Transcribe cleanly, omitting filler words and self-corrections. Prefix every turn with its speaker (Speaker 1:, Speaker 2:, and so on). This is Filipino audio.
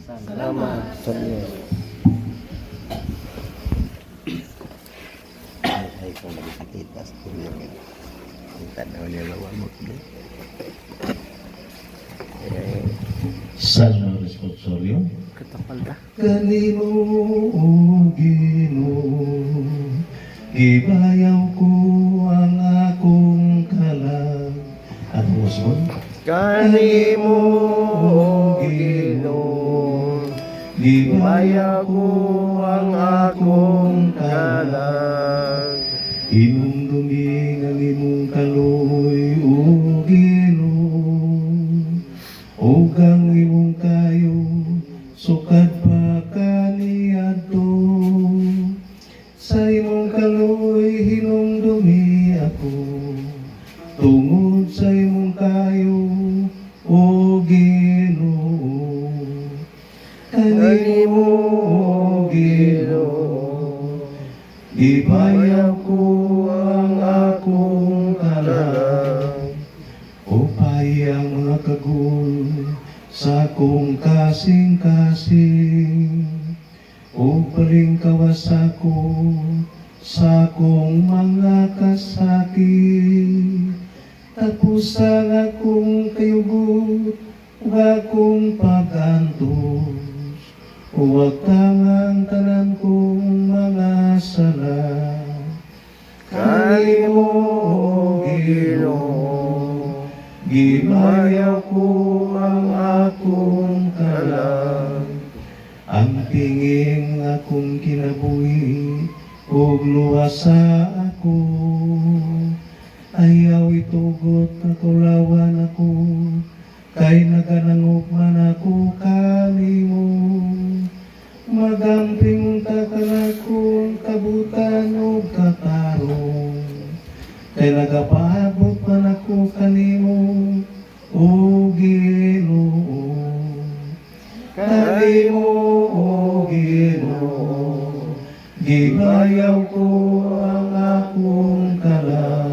Speaker 1: Salamat sa Diyos.
Speaker 2: Ay, kung nagkakita sa tuloy nga. Ang tanaw niya lawan mo tuloy.
Speaker 3: Salmo responsorio.
Speaker 1: Katapal ta.
Speaker 3: Kanimo o Ginoo, gibayaw ko ang akong kalag. Ano mo son?
Speaker 1: Kanimo o Ginoo,
Speaker 3: Gibayaw
Speaker 1: ko ang akong kalag.
Speaker 3: Inumdumi ang imong kaloy o Ginoo, o kang imong kayo sukad pa kaniadto. Sa imong kaloy hinumdumi ako, tungod sa imong kayo o Ginoo. Kanimo o Ginoo, gibayaw ko ang akong kalag. Upay ang mga kagul sa akong kasing-kasing. O palingkawas ako sa akong mga kasakit. Tapos ang akong kayugot, ug akong pag-antos. Huwag tangang tanan kong mga sala. Kanimo o Ginoo, gibayaw ko ang akong kalag. Ang pinging akong kinabuhi, ug luwasa ako. Ayaw itugot na tulawan ako, kay naganangugman ako kanimo. Magamping takal akong kabutan o katarong, kay nagapahabot man ako kanimo o Ginoo. Kanimo o Ginoo, gibayaw ko ang akong kalag.